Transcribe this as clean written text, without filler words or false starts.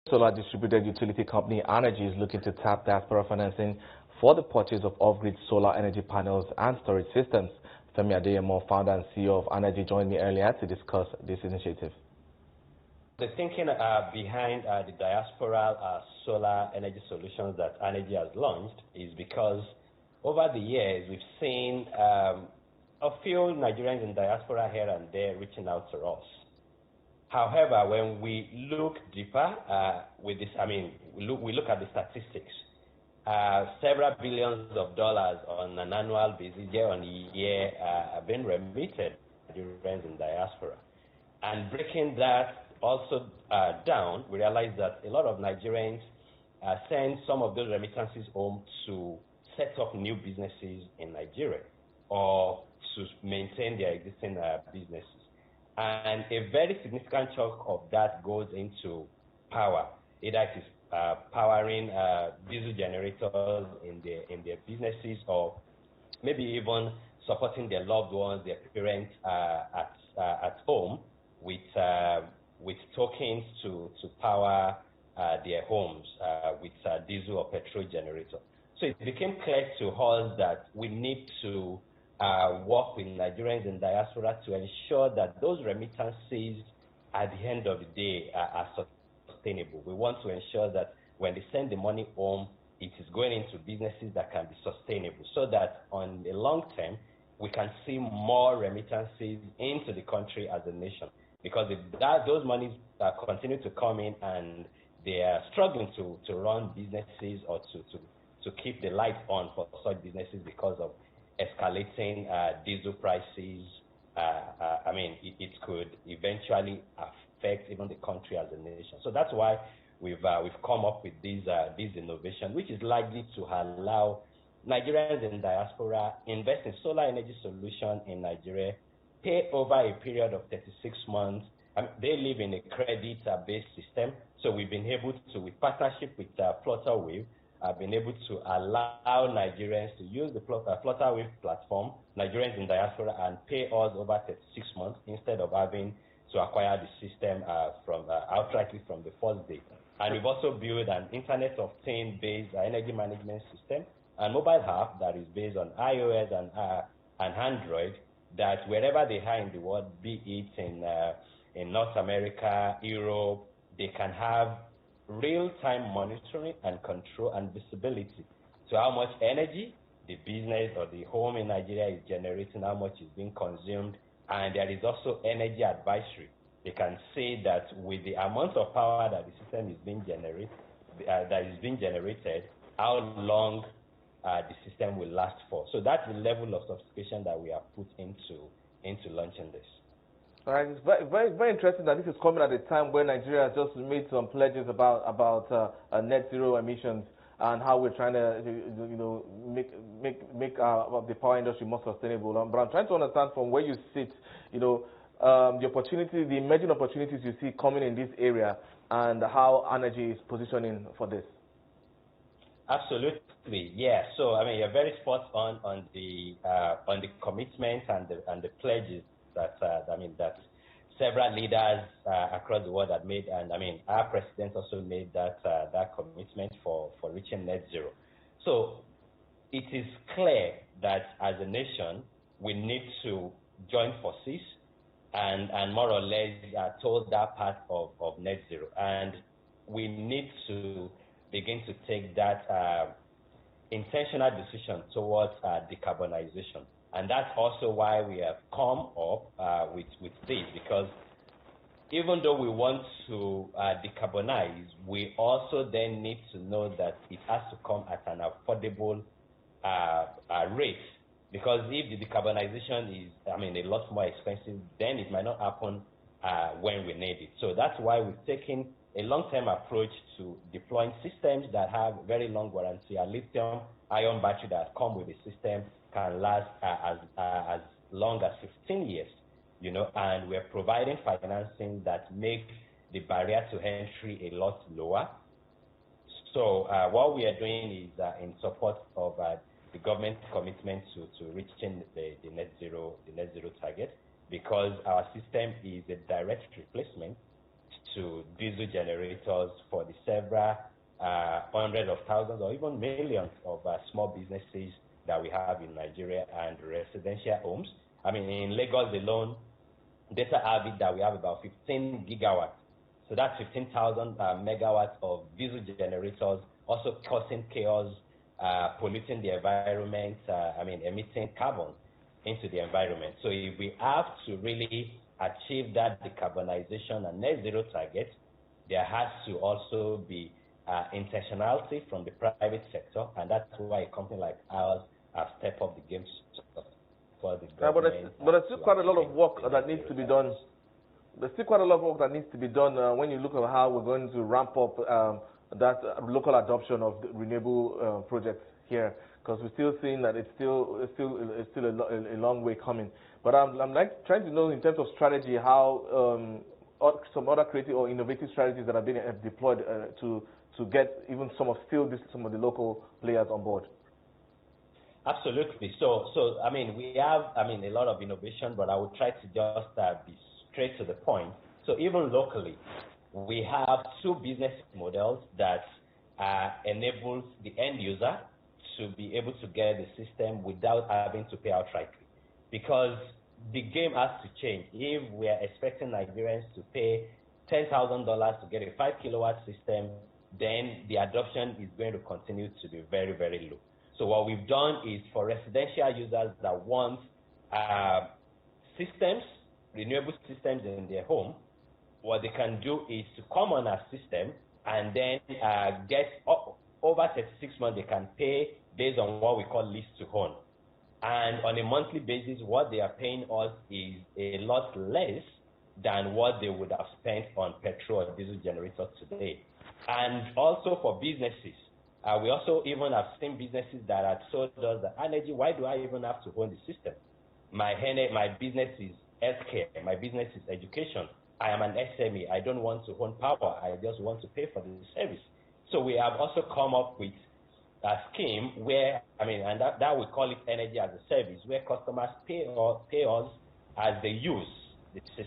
Solar distributed utility company Arnergy is looking to tap Diaspora financing for the purchase of off-grid solar energy panels and storage systems. Femi Adeyemo, founder and CEO of Arnergy, joined me earlier to discuss this initiative. The thinking behind the Diaspora solar energy solutions that Arnergy has launched is because over the years we've seen a few Nigerians in diaspora here and there reaching out to us. However, when we look deeper with this, we look at the statistics. Several billions of dollars on an annual basis, year on year, have been remitted to Nigerians in diaspora. And breaking that also down, we realize that a lot of Nigerians send some of those remittances home to set up new businesses in Nigeria or to maintain their existing businesses. And a very significant chunk of that goes into power. Either it is powering diesel generators in their businesses, or maybe even supporting their loved ones, their parents at home with tokens to power their homes with diesel or petrol generator. So it became clear to us that we need to work with Nigerians in diaspora to ensure that those remittances at the end of the day are sustainable. We want to ensure that when they send the money home, it is going into businesses that can be sustainable, so that on the long term, we can see more remittances into the country as a nation. Because if those monies continue to come in and they are struggling to run businesses or to keep the lights on for such businesses because of escalating diesel prices, it could eventually affect even the country as a nation. So that's why we've come up with this innovation, which is likely to allow Nigerians in diaspora invest in solar energy solution in Nigeria, pay over a period of 36 months. They live in a credit-based system, so we've been able to, with partnership with Flutterwave, I've been able to allow Nigerians to use the Flutterwave platform, Nigerians in diaspora, and pay us over 36 months instead of having to acquire the system outrightly from the first day. And we've also built an Internet of Things-based energy management system and mobile app that is based on iOS and Android, that wherever they are in the world, be it in North America, Europe, they can have real-time monitoring and control and visibility to how much energy the business or the home in Nigeria is generating, how much is being consumed, and there is also energy advisory. They can say that with the amount of power that the system is being generated, how long the system will last for. So that's the level of sophistication that we have put into launching this. All right, it's very, very interesting that this is coming at a time when Nigeria has just made some pledges about net zero emissions and how we're trying to, make the power industry more sustainable. But I'm trying to understand from where you sit, the emerging opportunities you see coming in this area and how Arnergy is positioning for this. Absolutely, yeah. So you're very spot on the commitment and the pledges that several leaders across the world have made, and our president also made that commitment for reaching net zero. So it is clear that as a nation we need to join forces and more or less towards that path of net zero, and we need to begin to take that intentional decision towards decarbonization. And that's also why we have come up with this, because even though we want to decarbonize, we also then need to know that it has to come at an affordable rate. Because if the decarbonization is, a lot more expensive, then it might not happen when we need it. So that's why we've taken a long-term approach to deploying systems that have very long warranty. A lithium-ion battery that come with the system can last as long as 15 years, and we're providing financing that makes the barrier to entry a lot lower. So what we are doing is in support of the government's commitment to reaching the net zero target, because our system is a direct replacement to diesel generators for the several hundreds of thousands or even millions of small businesses that we have in Nigeria and residential homes. I mean, in Lagos alone, data have it that we have about 15 gigawatts. So that's 15,000 megawatts of diesel generators, also causing chaos, polluting the environment, emitting carbon into the environment. So if we have to really achieve that decarbonization and net zero target, there has to also be intentionality from the private sector, and that's why a company like ours has stepped up the game for the government. But there's still quite a lot of work that needs to be done. There's still quite a lot of work that needs to be done when you look at how we're going to ramp up that local adoption of the renewable projects here, because we're still seeing that it's still a long way coming. But I'm like trying to know in terms of strategy how some other creative or innovative strategies that have been deployed to get even some of the local players on board. Absolutely. So I mean, we have a lot of innovation, but I will try to just be straight to the point. So even locally, we have two business models that enables the end user to be able to get the system without having to pay outrightly. Because the game has to change. If we are expecting Nigerians to pay $10,000 to get a 5 kilowatt system, then the adoption is going to continue to be very, very low. So what we've done is for residential users that want systems, renewable systems in their home, what they can do is to come on our system and then get over 36 months, they can pay based on what we call lease to own. And on a monthly basis, what they are paying us is a lot less than what they would have spent on petrol or diesel generators today. And also for businesses, we also even have seen businesses that have told us that, Arnergy, why do I even have to own the system? My business is healthcare, my business is education. I am an SME, I don't want to own power, I just want to pay for the service. So we have also come up with a scheme where, and that we call it energy as a service, where customers pay us as they use the system.